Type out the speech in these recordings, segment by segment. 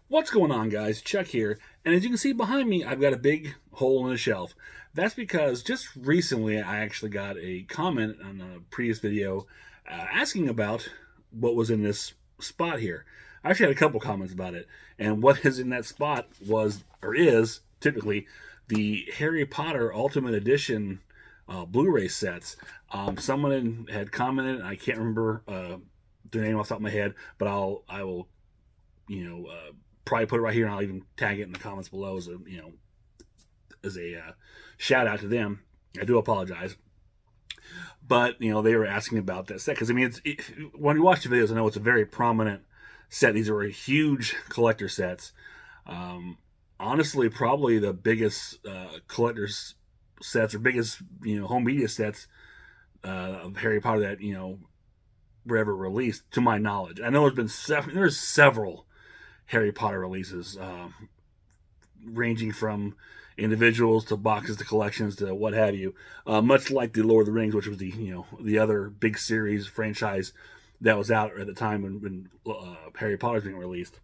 What's going on, guys? Chuck here, and as you can see behind me, I've got a big hole in the shelf. That's because just recently I actually got a comment on a previous video asking about what was in this spot here. I actually had a couple comments about it, and what is in that spot was, or is, typically the Harry Potter Ultimate Edition Blu-ray sets. Someone had commented, I can't remember their name off the top of my head, but I will, probably put it right here, and I'll even tag it in the comments below as a shout out to them. I do apologize, but they were asking about that set because when you watch the videos, I know it's a very prominent set. These are huge collector sets. Honestly, probably the biggest collector's sets or biggest home media sets of Harry Potter that were ever released, to my knowledge. I know there's several Harry Potter releases, ranging from individuals to boxes to collections to what have you. Much like the Lord of the Rings, which was the other big series franchise that was out at the time when Harry Potter was being released.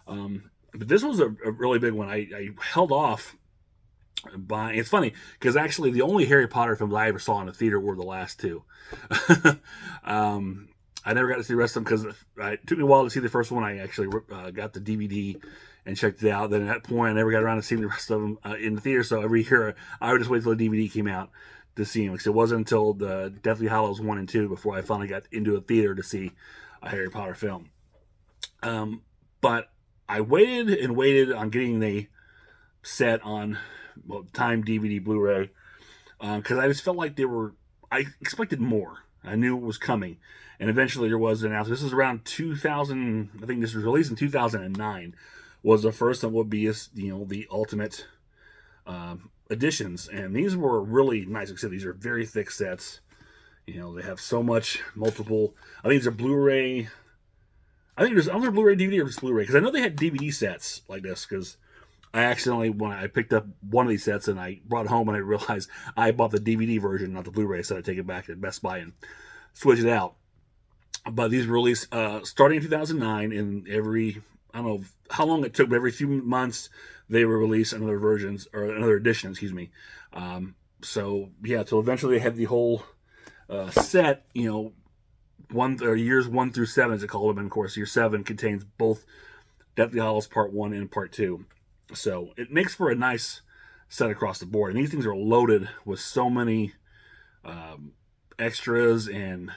But this was a really big one. I held off buying. It's funny because actually the only Harry Potter films I ever saw in the theater were the last two. I never got to see the rest of them because it took me a while to see the first one. I actually got the DVD and checked it out. Then at that point, I never got around to seeing the rest of them in the theater. So every year, I would just wait till the DVD came out to see them. Because it wasn't until the Deathly Hallows 1 and 2 before I finally got into a theater to see a Harry Potter film. But I waited and waited on getting the set on time DVD Blu-ray because I just felt like I expected more. I knew it was coming. And eventually there was an announcement. This is around 2000. I think this was released in 2009. Was the first of what would be the ultimate editions. And these were really nice. Like I said, these are very thick sets. They have so much multiple. I think these are Blu-ray. I don't know if they're Blu-ray DVD or just Blu-ray. Because I know they had DVD sets like this. Because I accidentally, when I picked up one of these sets and I brought it home and I realized I bought the DVD version, not the Blu-ray, so I take it back to Best Buy and switch it out. But these were released starting in 2009, and I don't know how long it took, but every few months they were released another versions or another edition, excuse me. So eventually they had the whole set, years 1 through 7, as they call them. And of course, year 7 contains both Deathly Hallows Part 1 and Part 2. So it makes for a nice set across the board. And these things are loaded with so many extras and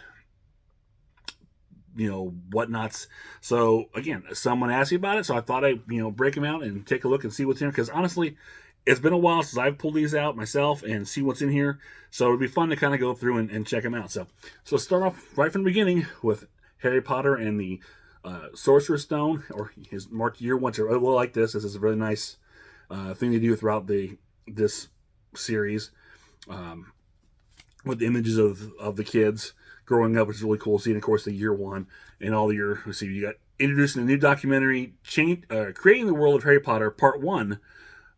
whatnots. So again, someone asked me about it, so I thought I'd break them out and take a look and see what's in here. Because honestly, it's been a while since I've pulled these out myself and see what's in here. So it'd be fun to kind of go through and check them out. So start off right from the beginning with Harry Potter and the Sorcerer's Stone, or his marked year 1. I really like this. This is a really nice thing to do throughout this series, with the images of the kids growing up, which is really cool. Seeing, of course, the year 1 and all you got introducing a new documentary, creating the world of Harry Potter, Part 1,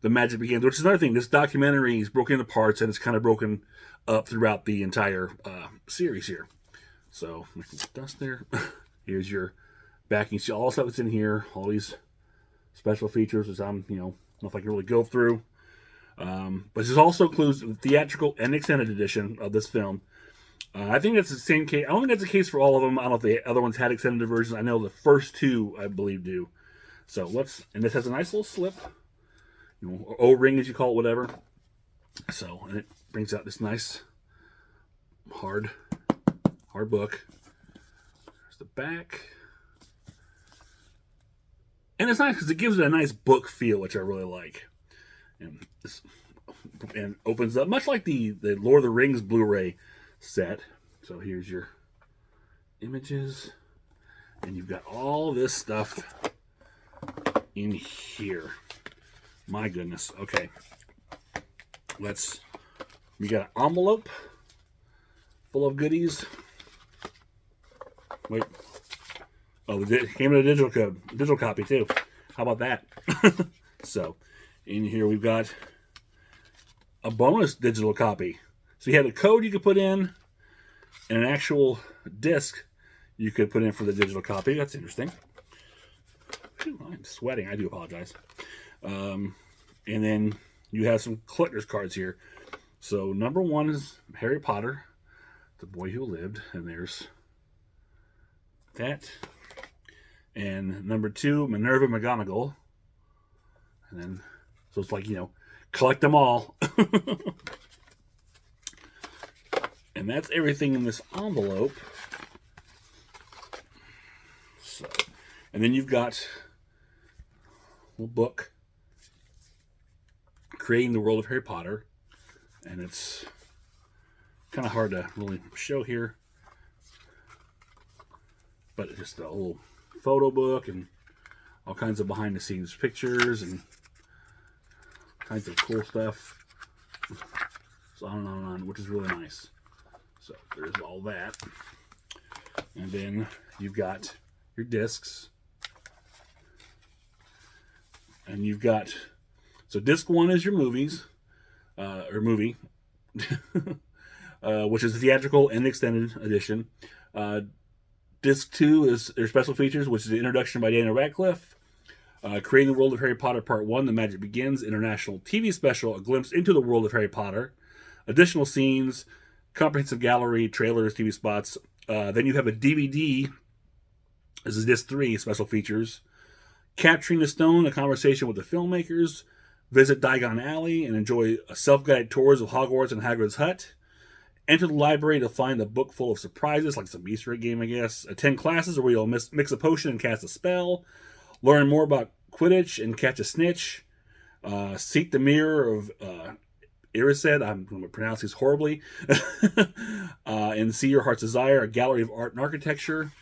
The Magic Begins, which is another thing. This documentary is broken into parts, and it's kind of broken up throughout the entire series here. So, dust there. Here's your backing. See all the stuff that's in here, all these special features, which I don't know if I can really go through. But this also includes the theatrical and extended edition of this film. I think that's the same case. I don't think that's the case for all of them. I don't know if the other ones had extended versions. I know the first two, I believe, do. So and this has a nice little slip, or O-ring as you call it, whatever. So, and it brings out this nice hard book. There's the back. And it's nice because it gives it a nice book feel, which I really like. And opens up much like the Lord of the Rings Blu-ray set. So here's your images, and you've got all this stuff in here. My goodness. Okay, we got an envelope full of goodies. Wait. Oh, it came in a digital copy too. How about that? So, in here we've got a bonus digital copy. So you had a code you could put in and an actual disc you could put in for the digital copy. That's interesting. I'm sweating. I do apologize. And then you have some collector's cards here. So number 1 is Harry Potter, The Boy Who Lived, and there's that. And number 2, Minerva McGonagall. And then, so it's like, collect them all. And that's everything in this envelope. So, and then you've got a little book, Creating the World of Harry Potter. And it's kind of hard to really show here. But it's just a little photo book and all kinds of behind the scenes pictures and kinds of cool stuff. So on and on and on, which is really nice. So there's all that. And then you've got your discs. And you've got, so disc 1 is your movies, or movie, which is the theatrical and extended edition. Disc 2 is their special features, which is the introduction by Daniel Radcliffe, Creating the World of Harry Potter Part 1, The Magic Begins, International TV Special, A Glimpse into the World of Harry Potter, additional scenes, comprehensive gallery, trailers, TV spots. Then you have a DVD. This is Disc 3, special features. Capturing the Stone, a conversation with the filmmakers. Visit Diagon Alley and enjoy self-guided tours of Hogwarts and Hagrid's hut. Enter the library to find a book full of surprises, like some Easter egg game, I guess. Attend classes where you'll mix a potion and cast a spell. Learn more about Quidditch and catch a snitch. Seek the mirror of Erised, I'm going to pronounce these horribly. And see your heart's desire, a gallery of art and architecture.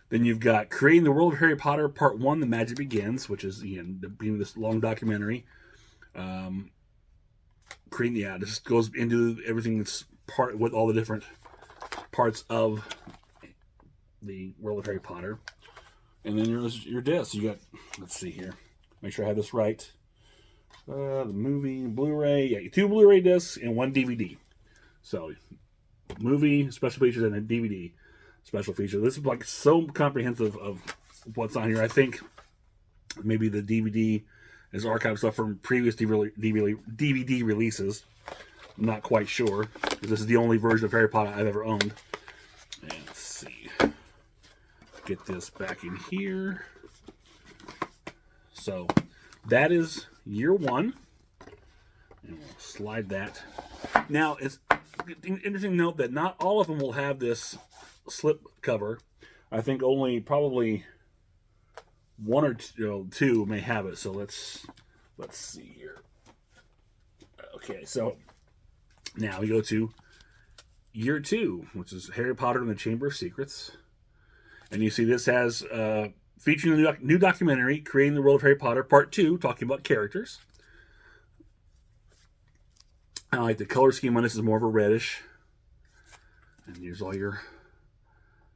Then you've got Creating the World of Harry Potter Part 1, The Magic Begins, which is, being this long documentary. This goes into everything that's part with all the different parts of the world of Harry Potter. And then there's your discs. You got, let's see here, make sure I have this right. The movie, Blu-ray, 2 Blu-ray discs and 1 DVD. So, movie, special features, and a DVD special feature. This is like so comprehensive of what's on here. I think maybe the DVD is archived stuff from previous DVD releases. I'm not quite sure, because this is the only version of Harry Potter I've ever owned. And let's see. Get this back in here. So, that is year 1. And we'll slide that. Now, it's interesting to note that not all of them will have this slip cover. I think only probably 1 or 2 may have it. So let's see here. Okay, so now we go to year 2, which is Harry Potter and the Chamber of Secrets. And you see this has featuring the new documentary, Creating the World of Harry Potter Part 2, talking about characters. I like the color scheme on this is more of a reddish. And here's all your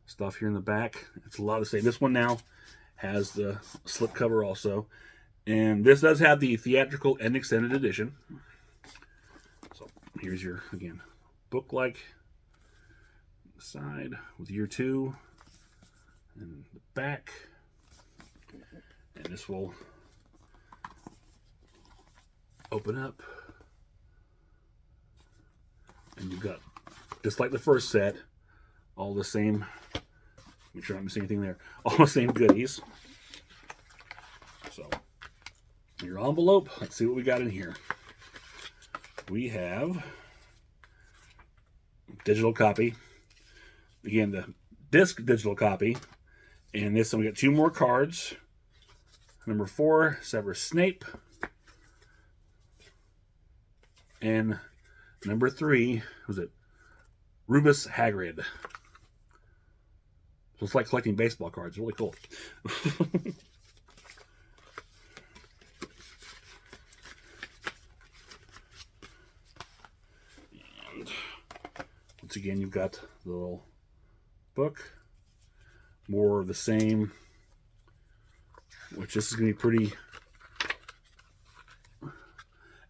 stuff here in the back. It's a lot of the same. This one now has the slipcover also. And this does have the theatrical and extended edition. So here's your, again, book-like side with year 2. And the back. And this will open up. And you've got, just like the first set, all the same, make sure I'm not missing anything there, all the same goodies. So, your envelope, let's see what we got in here. We have digital copy. Again, the disc digital copy. And this one, we got 2 more cards. Number 4, Severus Snape. And number 3, was it Rubus Hagrid? So it's like collecting baseball cards. Really cool. And once again, you've got the little book. More of the same. Which this is going to be pretty.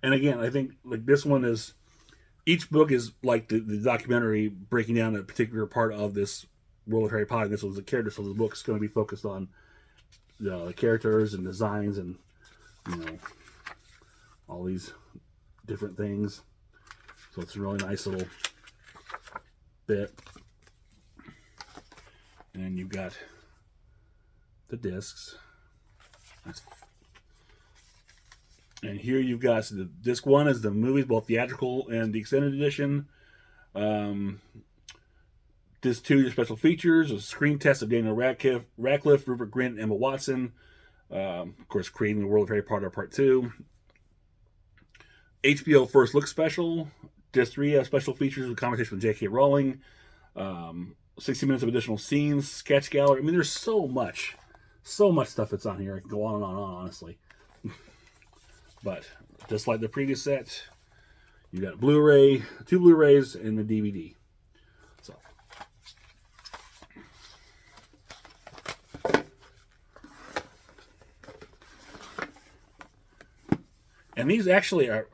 And again, I think like this one is, each book is like the documentary breaking down a particular part of this world of Harry Potter. This was a character, so the book's going to be focused on the characters and designs and, you know, all these different things. So it's a really nice little bit. And then you've got the discs. And here you've got, so the disc 1 is the movies, both theatrical and the extended edition. Disc 2, your special features, a screen test of Daniel Radcliffe, Rupert Grint, and Emma Watson. Of course, creating the world of Harry Potter Part 2. HBO First Look Special. Disc 3 special features with conversation with J.K. Rowling. 60 minutes of additional scenes, sketch gallery. I mean, there's so much stuff that's on here. I can go on and on, honestly. But just like the previous set, you got Blu-ray, 2 Blu-rays, and the DVD. So, and these actually are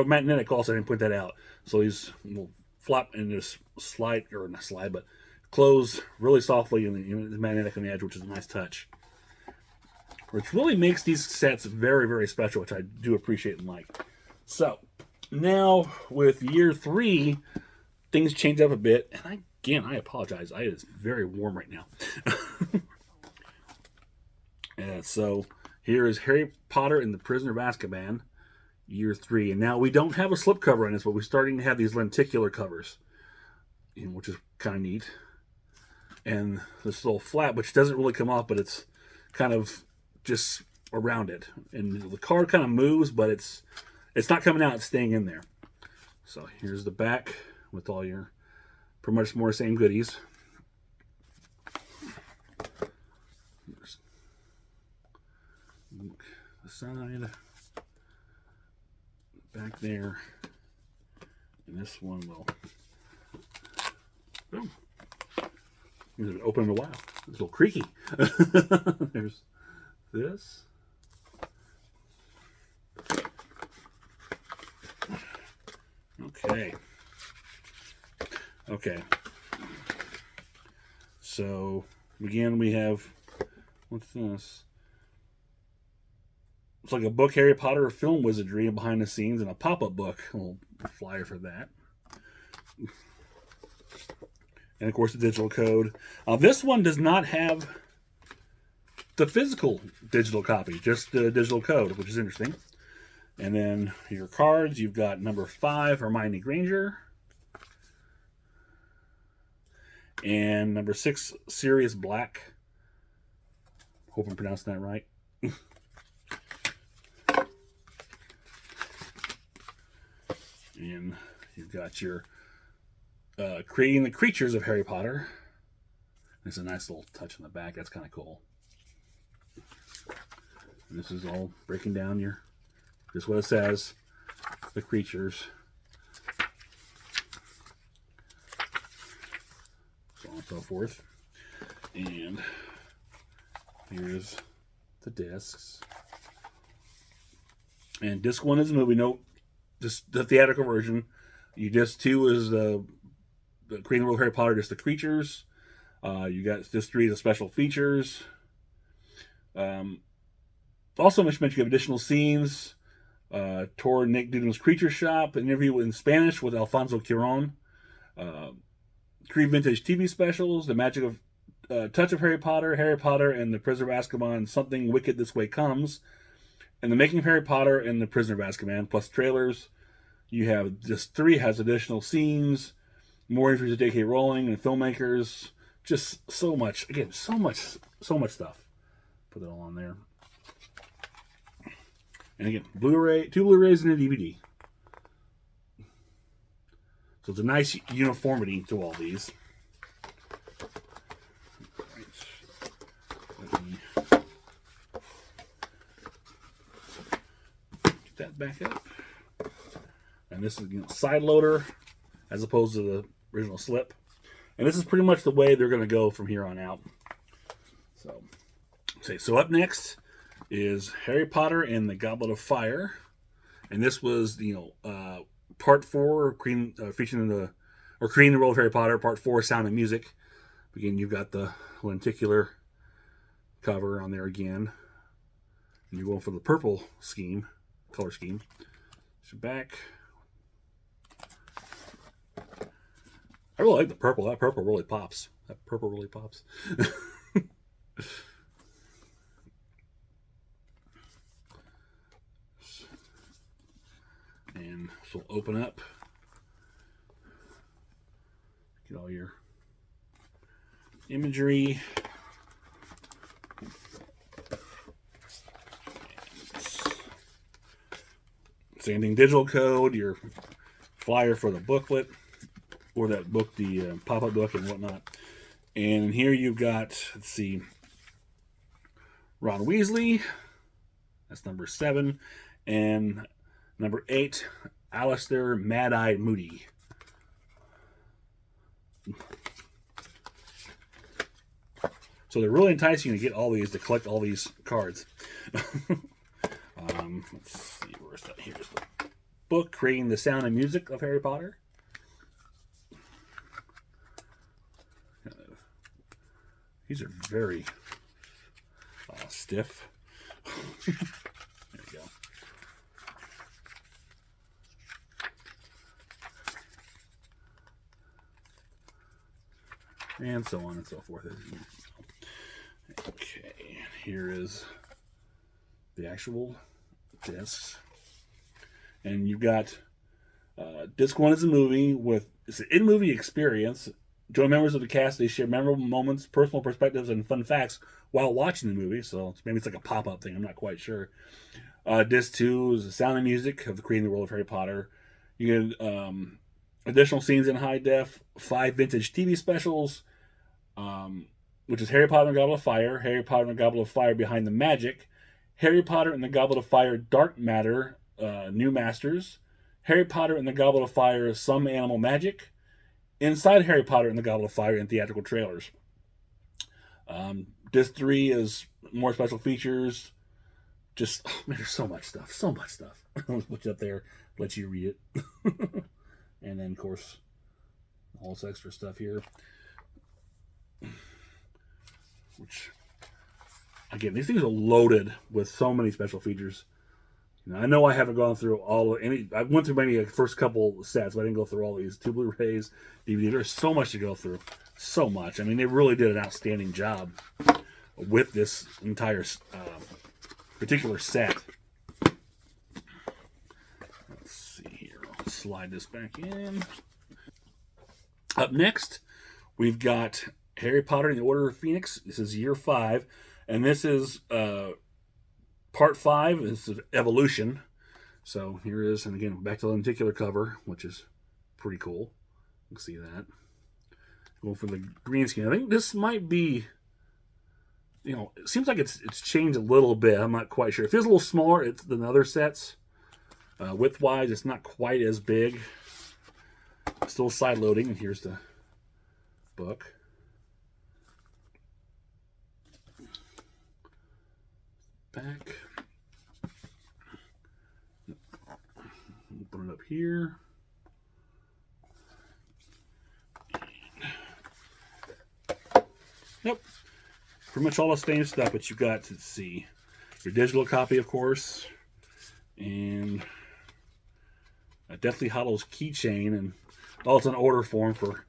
magnetic. Also, I didn't point that out. So these will flop and just slide, or not slide, but close really softly, and the magnetic on the edge, which is a nice touch. Which really makes these sets very, very special, which I do appreciate and like. So, now with year 3, things change up a bit. And I apologize. It is very warm right now. And so, here is Harry Potter and the Prisoner of Azkaban, year 3. And now we don't have a slipcover on this, but we're starting to have these lenticular covers, which is kind of neat. And this little flap, which doesn't really come off, but it's kind of just around it, and the card kind of moves, but it's not coming out, it's staying in there. So here's the back with all your pretty much more same goodies. Here's the side, back there, and this one will boom. It's been open in a while. It's a little creaky. There's this. Okay. So, again, we have, what's this? It's like a book, Harry Potter Film Wizardry, and behind the scenes, and a pop-up book. A little flyer for that. And, of course, the digital code. This one does not have the physical digital copy, just the digital code, which is interesting. And then your cards, you've got number 5, Hermione Granger. And number 6, Sirius Black. Hope I'm pronouncing that right. And you've got your creating the creatures of Harry Potter. There's a nice little touch in the back. That's kind of cool. And this is all breaking down your, just what it says, the creatures. So on and so forth. And here's the discs. And disc 1 is a movie note, just the theatrical version. Disc 2 is the Creating the World of Harry Potter, just the creatures. You got disc 3 is the special features. Also, I should mention you have additional scenes. Tour Nick Dudum's Creature Shop, an interview in Spanish with Alfonso Cuarón. 3 vintage TV specials, The Magic of Touch of Harry Potter and the Prisoner of Azkaban, Something Wicked This Way Comes, and The Making of Harry Potter and the Prisoner of Azkaban, plus trailers. You have disc 3 has additional scenes, more interviews with J.K. Rowling and filmmakers. Just so much. Again, so much stuff. Put it all on there. And again, Blu-ray, 2 Blu-rays and a DVD. So it's a nice uniformity to all these. Let me get that back up. And this is side loader as opposed to the original slip. And this is pretty much the way they're going to go from here on out. So up next is Harry Potter and the Goblet of Fire. And this was, part 4, featuring Creating the World of Harry Potter, part 4, Sound and Music. Again, you've got the lenticular cover on there again. And you're going for the purple color scheme. So back. I really like the purple. That purple really pops. And this will open up. Get all your imagery. Same thing, digital code, your flyer for the booklet, or that book, the pop-up book and whatnot. And here you've got, let's see, Ron Weasley. That's number 7. And number 8, Alistair Mad-Eyed Moody. So they're really enticing to get all these, to collect all these cards. Let's see, where's that? Here's the book, Creating the Sound and Music of Harry Potter. These are very stiff. There you go. And so on and so forth. Okay, here is the actual discs. And you've got disc 1 is a movie with, it's an in-movie experience. Join members of the cast. They share memorable moments, personal perspectives, and fun facts while watching the movie. So maybe it's like a pop-up thing. I'm not quite sure. Disc 2 is the sound and music of Creating the World of Harry Potter. You get additional scenes in high def, 5 vintage TV specials, which is Harry Potter and the Goblet of Fire, Harry Potter and the Goblet of Fire Behind the Magic, Harry Potter and the Goblet of Fire Dark Matter, New Masters, Harry Potter and the Goblet of Fire Some Animal Magic, Inside Harry Potter and the Goblet of Fire in theatrical trailers. Disc 3 is more special features. Just, oh man, there's so much stuff. I'll put it up there, let you read it. And then, of course, all this extra stuff here. Which, again, these things are loaded with so many special features. I know I haven't gone through all of any. I went through maybe the first couple sets, but I didn't go through all these. 2 Blu-rays, DVD. There's so much to go through. So much. I mean, they really did an outstanding job with this entire particular set. Let's see here. I'll slide this back in. Up next, we've got Harry Potter and the Order of Phoenix. This is year 5, and this is part 5. This is Evolution. So here it is, and again, back to the lenticular cover, which is pretty cool. You can see that. Going for the green screen. I think this might be, it seems like it's changed a little bit. I'm not quite sure. It feels a little smaller than other sets. Width-wise, it's not quite as big. Still side loading, and here's the book. Back. Open it up here. Yep. Pretty much all the same stuff, but you've got to see your digital copy, of course, and a Deathly Hallows keychain, and all it's an order form for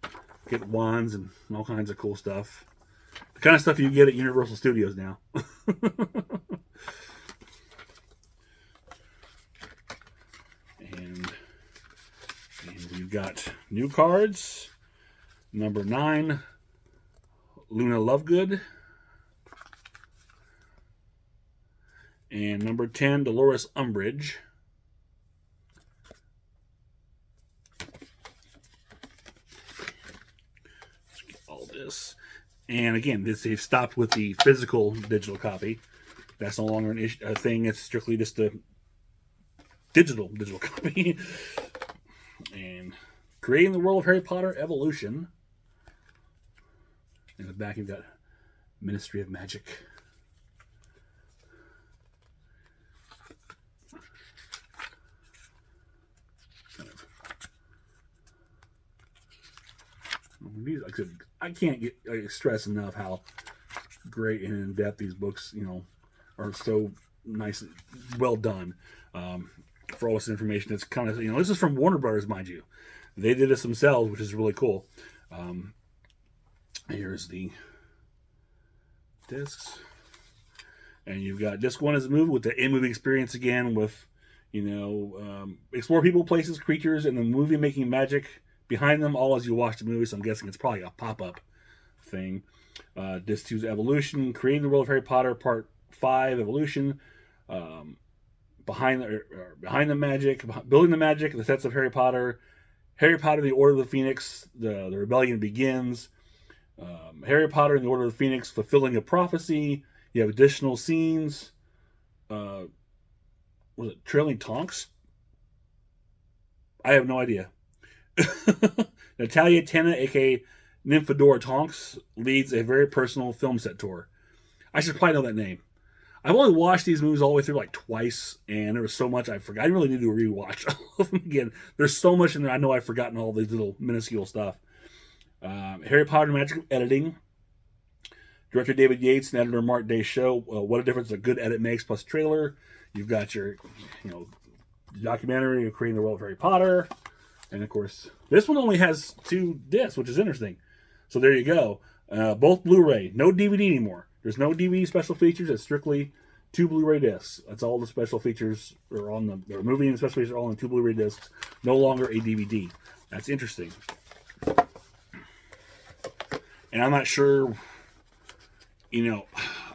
get wands and all kinds of cool stuff. The kind of stuff you get at Universal Studios now. and we've got new cards. Number 9, Luna Lovegood. And number 10, Dolores Umbridge. Let's get all this. And again, they've stopped with the physical digital copy. That's no longer a thing. It's strictly just a digital copy. And Creating the World of Harry Potter Evolution. In the back, you've got Ministry of Magic. These, like I said, I can't stress enough how great and in depth these books, are so nice, well done. For all this information, it's kind of, this is from Warner Brothers, mind you. They did this themselves, which is really cool. Here's the discs. And you've got disc 1 is a movie with the in-movie experience again with, explore people, places, creatures, and the movie making magic behind them all as you watch the movie. So I'm guessing it's probably a pop-up thing. Disc 2's Evolution, creating the world of Harry Potter, Part 5, Evolution. Behind the magic, building the magic, the sets of Harry Potter, the Order of the Phoenix, the Rebellion Begins, Harry Potter and the Order of the Phoenix, fulfilling a prophecy. You have additional scenes. Was it Trailing Tonks? I have no idea. Natalia Tena, aka Nymphadora Tonks, leads a very personal film set tour. I should probably know that name. I've only watched these movies all the way through like twice, and there was so much I forgot. I really need to rewatch all of them again. There's so much in there. I know I've forgotten all these little minuscule stuff. Harry Potter Magic Editing. Director David Yates and editor Mark Day show what a difference a good edit makes, plus trailer. You've got your, documentary of creating the world of Harry Potter. And of course, this one only has 2 discs, which is interesting. So there you go. Both Blu-ray. No DVD anymore. There's no DVD special features. It's strictly 2 Blu-ray discs. That's all the special features are on the movie and the special features are all on 2 Blu-ray discs. No longer a DVD. That's interesting. And I'm not sure, like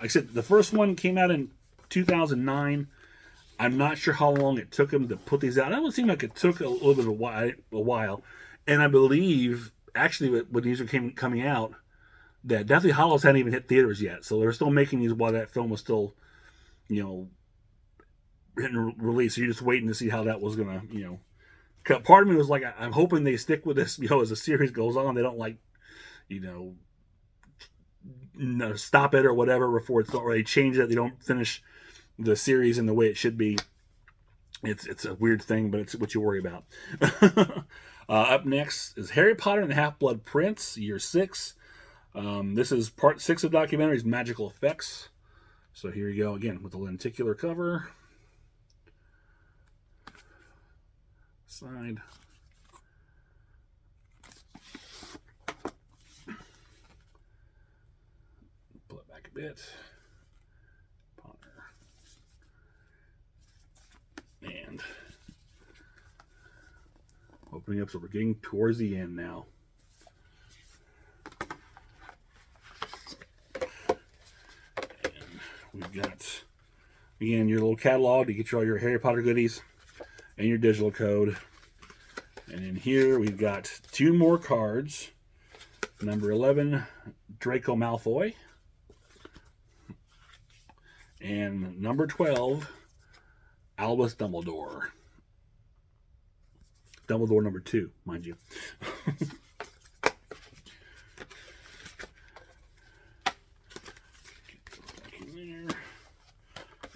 I said, the first one came out in 2009. I'm not sure how long it took them to put these out. It would seem like it took a little bit of a while. And I believe, actually, when these were coming out, that Deathly Hallows hadn't even hit theaters yet. So they were still making these while that film was still, hitting release. So you're just waiting to see how that was going to, part of me was like, I'm hoping they stick with this, as the series goes on. They don't stop it or whatever before it's not, or they change it. They don't finish the series in the way it should be. It's a weird thing, but it's what you worry about. Up next is Harry Potter and the Half-Blood Prince, Year 6. This is part 6 of documentaries, Magical Effects. So here you go again with the lenticular cover. Side. Pull it back a bit. Potter. And opening up, so we're getting towards the end now. We've got, again, your little catalog to get you all your Harry Potter goodies and your digital code. And in here, we've got 2 more cards. Number 11, Draco Malfoy. And number 12, Albus Dumbledore. Dumbledore number 2, mind you.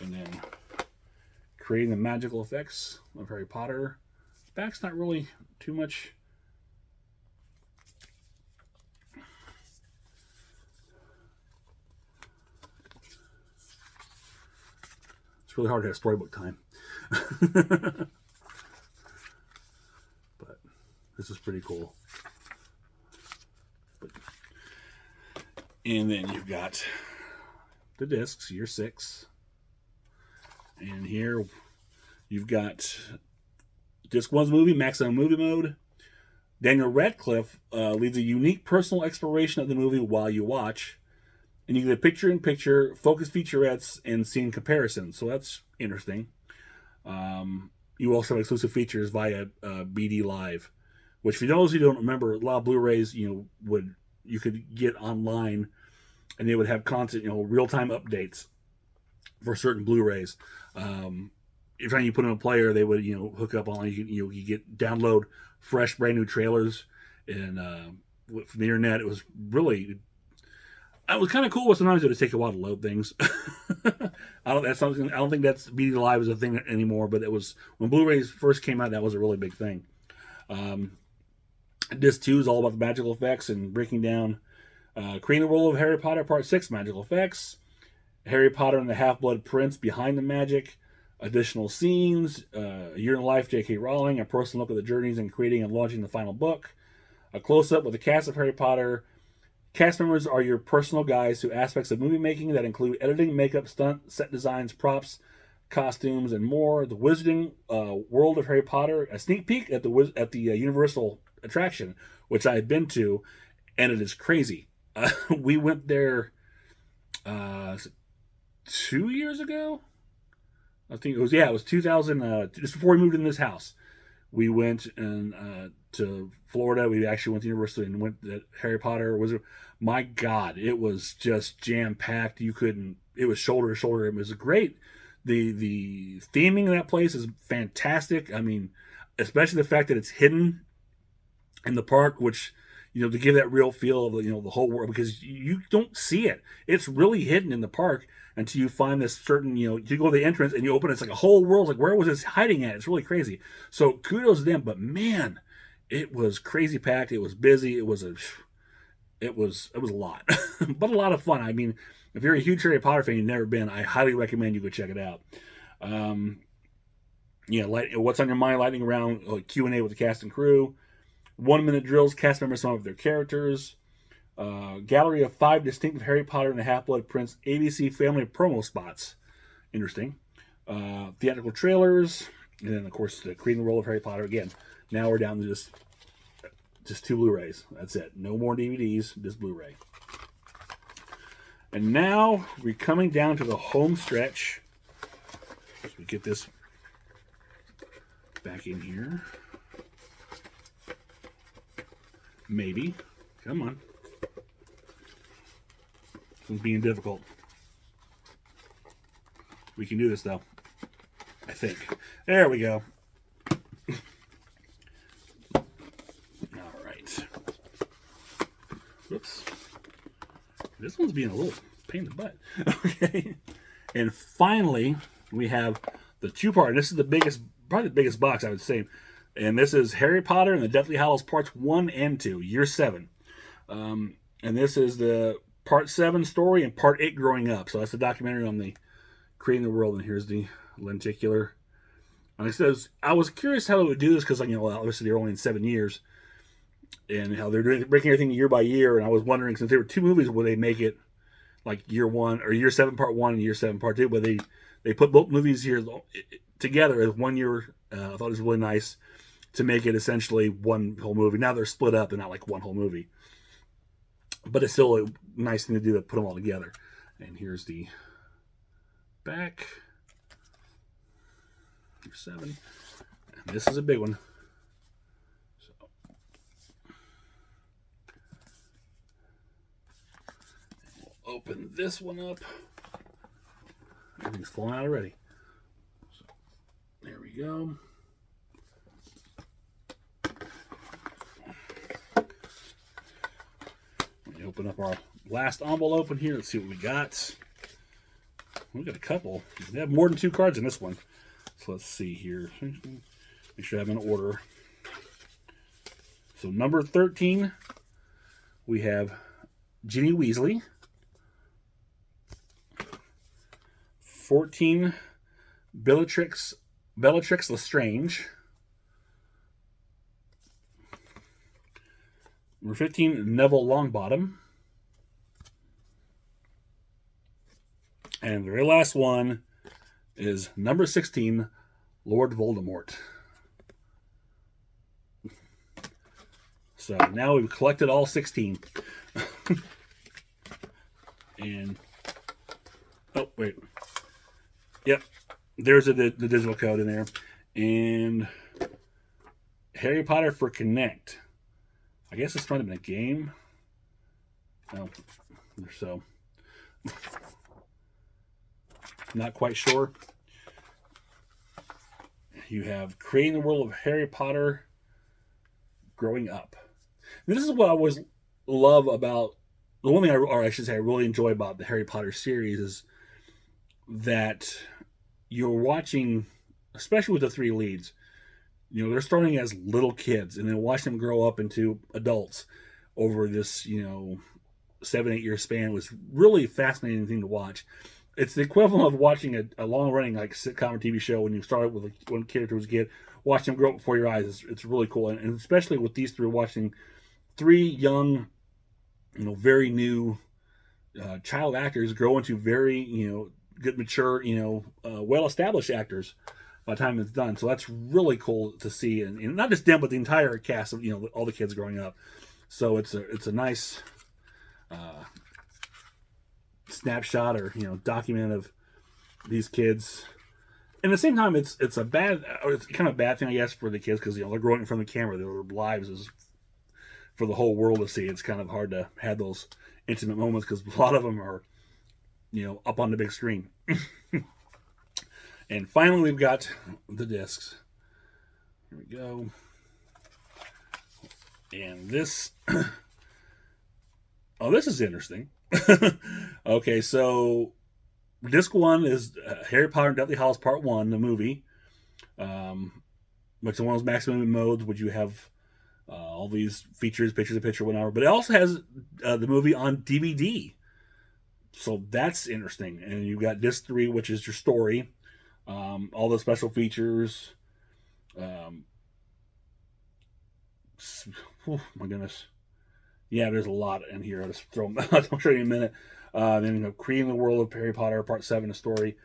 And then creating the magical effects of Harry Potter. Back's not really too much. It's really hard to have storybook time. But this is pretty cool. And then you've got the discs, Year 6. And here you've got disc 1's movie, Maximum Movie Mode. Daniel Radcliffe leads a unique personal exploration of the movie while you watch. And you get a picture-in-picture, focus featurettes, and scene comparisons. So that's interesting. You also have exclusive features via BD Live, which for those who don't remember, a lot of Blu-rays you could get online, and they would have constant real-time updates for certain Blu-rays. Every time you put in a player, they would hook up on you get download fresh brand new trailers, and from the internet. It was really. It was kind of cool, but sometimes it would take a while to load things. I don't think that's BD Live is a thing anymore, but it was when Blu-rays first came out. That was a really big thing. Disc 2 is all about the magical effects and breaking down Creating the World of Harry Potter Part 6, Magical Effects. Harry Potter and the Half-Blood Prince, Behind the Magic. Additional scenes. A Year in Life, J.K. Rowling. A personal look at the journeys in creating and launching the final book. A close-up with the cast of Harry Potter. Cast members are your personal guides to aspects of movie making that include editing, makeup, stunt, set designs, props, costumes, and more. The Wizarding World of Harry Potter. A sneak peek at the Universal attraction, which I had been to, and it is crazy. We went there 2 years ago. I think it was 2000, just before we moved in this house. We went to Florida. We actually went to university and went to Harry Potter. My God, it was just jam packed. It was shoulder to shoulder. It was great. The theming of that place is fantastic. I mean, especially the fact that it's hidden in the park, which, to give that real feel of, the whole world, because you don't see it. It's really hidden in the park until you find this certain, you go to the entrance and you open it, it's like a whole world. Like, where was this hiding at? It's really crazy. So kudos to them. But man, it was crazy packed. It was busy. It was a lot, but a lot of fun. I mean, if you're a huge Harry Potter fan, you've never been, I highly recommend you go check it out. What's on your mind? Lightning round, Q&A with the cast and crew. 1-minute drills, cast members sum up their characters. Gallery of 5 distinctive Harry Potter and the Half-Blood Prince ABC family promo spots. Interesting. Theatrical trailers. And then, of course, the Creating the World of Harry Potter. Again, now we're down to just 2 Blu-rays. That's it. No more DVDs, just Blu-ray. And now we're coming down to the home stretch. So we get this back in here. Maybe. Come on. This one's being difficult. We can do this, though. I think. There we go. All right. Whoops. This one's being a little pain in the butt. Okay. And finally, we have the 2-part. This is probably the biggest box, I would say. And this is Harry Potter and the Deathly Hallows Parts 1 and 2, Year 7. And this is the Part 7 story and Part 8 growing up. So that's the documentary on the Creating the World. And here's the lenticular. And it says, I was curious how they would do this because, obviously they're only in 7 years. And how they're breaking everything year by year. And I was wondering, since there were 2 movies, would they make it like Year 1 or Year 7 Part 1 and Year 7 Part 2? But they put both movies here together as 1 year. I thought it was really nice to make it essentially one whole movie. Now they're split up and not like one whole movie. But it's still a nice thing to do to put them all together. And here's the back. Year 7. And this is a big one. So we'll open this one up. Everything's falling out already. So there we go. Open up our last envelope in here. Let's see what we got. We got a couple. We have more than 2 cards in this one. So let's see here. Make sure I have an order. So number 13, we have Ginny Weasley. 14, Bellatrix Lestrange. Number 15, Neville Longbottom. And the very last one is number 16, Lord Voldemort. So now we've collected all 16. And, oh, wait. Yep, there's the digital code in there. And Harry Potter for Connect. I guess it's trying to be a game. Oh, so not quite sure. You have Creating the World of Harry Potter growing up. And this is what I always love about the one thing, I should say, I really enjoy about the Harry Potter series is that you're watching, especially with the 3 leads. They're starting as little kids and then watch them grow up into adults over this, 7-8 year span was really fascinating thing to watch. It's the equivalent of watching a long running like sitcom or TV show when you start with one character was a kid, watch them grow up before your eyes. It's really cool, and especially with these three, watching three young, very new child actors grow into very good, mature, well established actors by the time it's done. So that's really cool to see, and not just them, but the entire cast of all the kids growing up. So it's a nice snapshot or document of these kids. And at the same time, it's a bad, or it's kind of a bad thing, I guess, for the kids because they're growing in front of the camera. Their lives is for the whole world to see. It's kind of hard to have those intimate moments because a lot of them are, up on the big screen. And finally, we've got the discs. Here we go. And this, oh, this is interesting. Okay, so disc 1 is Harry Potter and Deathly Hallows Part 1, the movie. Which is one of those maximum modes, which you have all these features, pictures of picture, whatever. But it also has the movie on DVD. So that's interesting. And you've got disc 3, which is your story. All the special features. Oh my goodness. Yeah, there's a lot in here. I'll just throw them out. I'll show you in a minute. Then Creating the World of Harry Potter, Part 7, a story.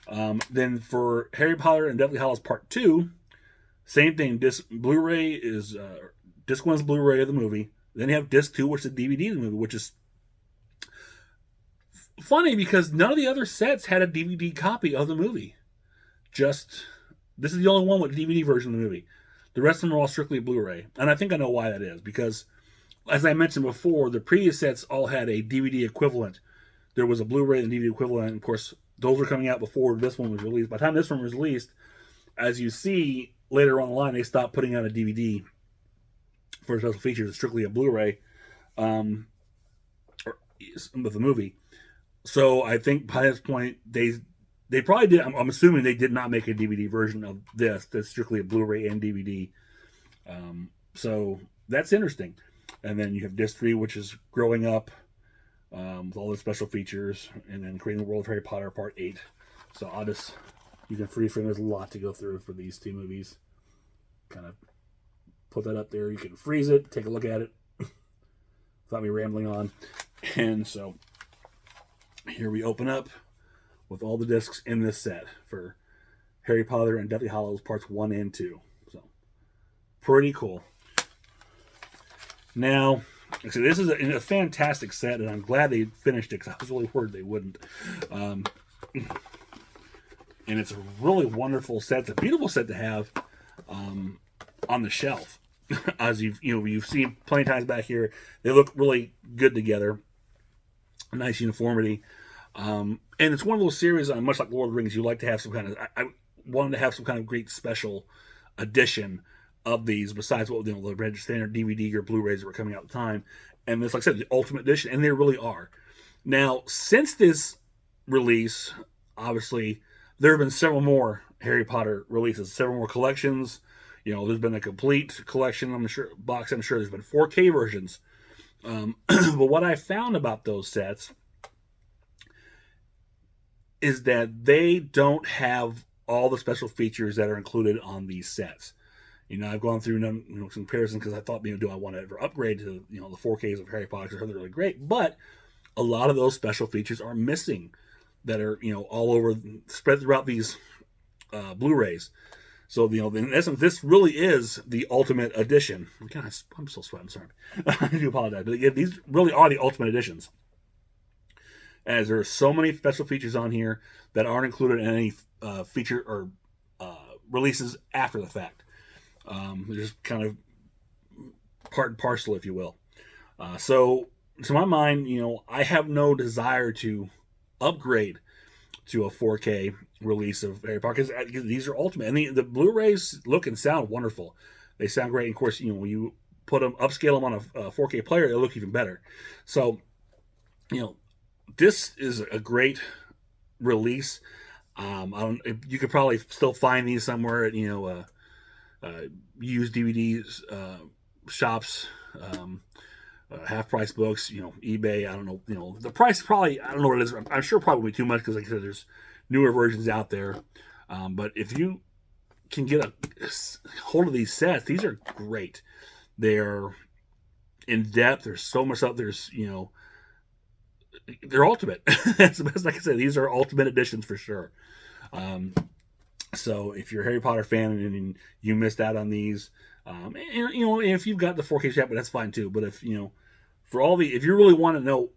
Then for Harry Potter and Deathly Hallows Part 2, same thing. Blu-ray is disc 1's Blu-ray of the movie. Then you have disc 2, which is the DVD of the movie, which is funny because none of the other sets had a DVD copy of the movie. This is the only one with DVD version of the movie. The rest of them are all strictly Blu-ray. And I think I know why that is. Because, as I mentioned before, the previous sets all had a DVD equivalent. There was a Blu-ray and DVD equivalent. And of course, those were coming out before this one was released. By the time this one was released, as you see later on the line, they stopped putting out a DVD for special features. It's strictly a Blu-ray with the movie. So I think by this point, they probably did. I'm assuming they did not make a DVD version of this. That's strictly a Blu-ray and DVD. So that's interesting. And then you have disc 3, which is growing up with all the special features, and then Creating the World of Harry Potter Part 8. So you can freeze frame. There's a lot to go through for these two movies. Kind of put that up there. You can freeze it, take a look at it without me rambling on. And so here we open up with all the discs in this set for Harry Potter and Deathly Hallows Parts 1 and 2. So, pretty cool. Now, so this is a fantastic set, and I'm glad they finished it because I was really worried they wouldn't. And it's a really wonderful set. It's a beautiful set to have on the shelf. As you've seen plenty of times back here, they look really good together. A nice uniformity. And it's one of those series, much like Lord of the Rings, you like to have some kind of... I wanted to have some kind of great special edition of these, besides what the standard DVD or Blu-rays that were coming out at the time. And it's, like I said, the Ultimate Edition, and they really are. Now, since this release, obviously, there have been several more Harry Potter releases, several more collections. There's been a complete collection, I'm sure there's been 4K versions. But what I found about those sets is that they don't have all the special features that are included on these sets. I've gone through some comparison because I thought, do I want to ever upgrade to the 4Ks of Harry Potter? Because they're really great, but a lot of those special features are missing that are all over, spread throughout these Blu-rays. So in essence, this really is the Ultimate Edition. God, I'm so sweating. Sorry, I do apologize, but these really are the Ultimate Editions. As there are so many special features on here that aren't included in any feature or releases after the fact. They're just kind of part and parcel, if you will. So, to my mind, I have no desire to upgrade to a 4K release of Harry Potter because these are ultimate. And the Blu-rays look and sound wonderful. They sound great. And of course, when you put them, upscale them on a 4K player, they look even better. So, this is a great release. You could probably still find these somewhere at used DVDs shops. half price books, eBay. I don't know, the price probably, I don't know what it is. I'm sure probably too much because, like I said, there's newer versions out there. But if you can get a hold of these sets, these are great. They're in depth. There's so much stuff. There's, they're ultimate. That's the best I can say. These are ultimate editions for sure. So if you're a Harry Potter fan and you missed out on these, and if you've got the 4K chat, but that's fine too. But if if you really want to know,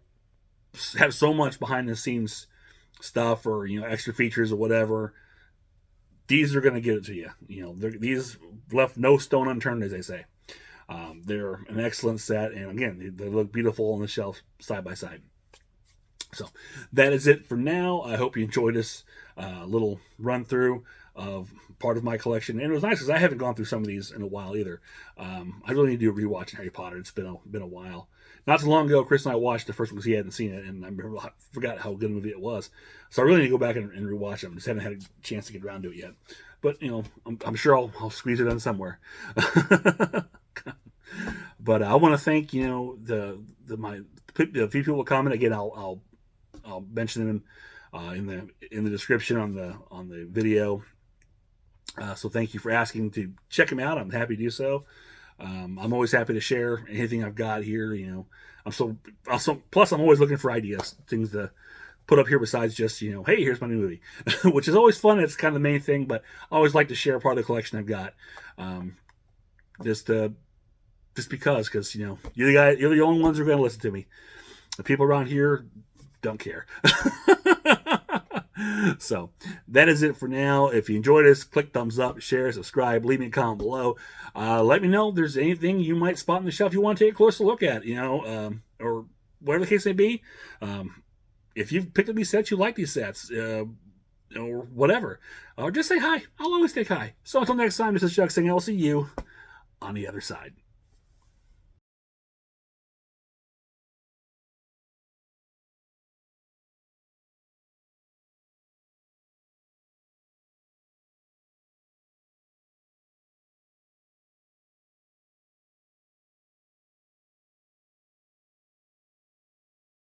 have so much behind the scenes stuff or extra features or whatever, these are going to get it to you. These left no stone unturned, as they say. They're an excellent set, and again, they look beautiful on the shelf side by side. So that is it for now. I hope you enjoyed this little run through of part of my collection, and it was nice because I haven't gone through some of these in a while either. I really need to do a rewatch Harry Potter. It's been a while. Not so long ago, Chris and I watched the first one because he hadn't seen it, and I forgot how good a movie it was. So I really need to go back and rewatch them. Just haven't had a chance to get around to it yet. But I'm sure I'll squeeze it in somewhere. But I want to thank the few people who comment again. I'll mention them in the description on the video. So thank you for asking to check them out. I'm happy to do so. I'm always happy to share anything I've got here. Plus I'm always looking for ideas, things to put up here besides just hey, here's my new movie, which is always fun. It's kind of the main thing, but I always like to share part of the collection I've got, just because you're the only ones who are going to listen to me. The people around here don't care. So that is it for now. If you enjoyed this, click thumbs up, share, subscribe, leave me a comment below. Let me know if there's anything you might spot on the shelf you want to take a closer look at, or whatever the case may be. If you've picked up these sets, you like these sets, or whatever, or just say hi. I'll always say hi. So until next time, this is Chuck saying I'll see you on the other side.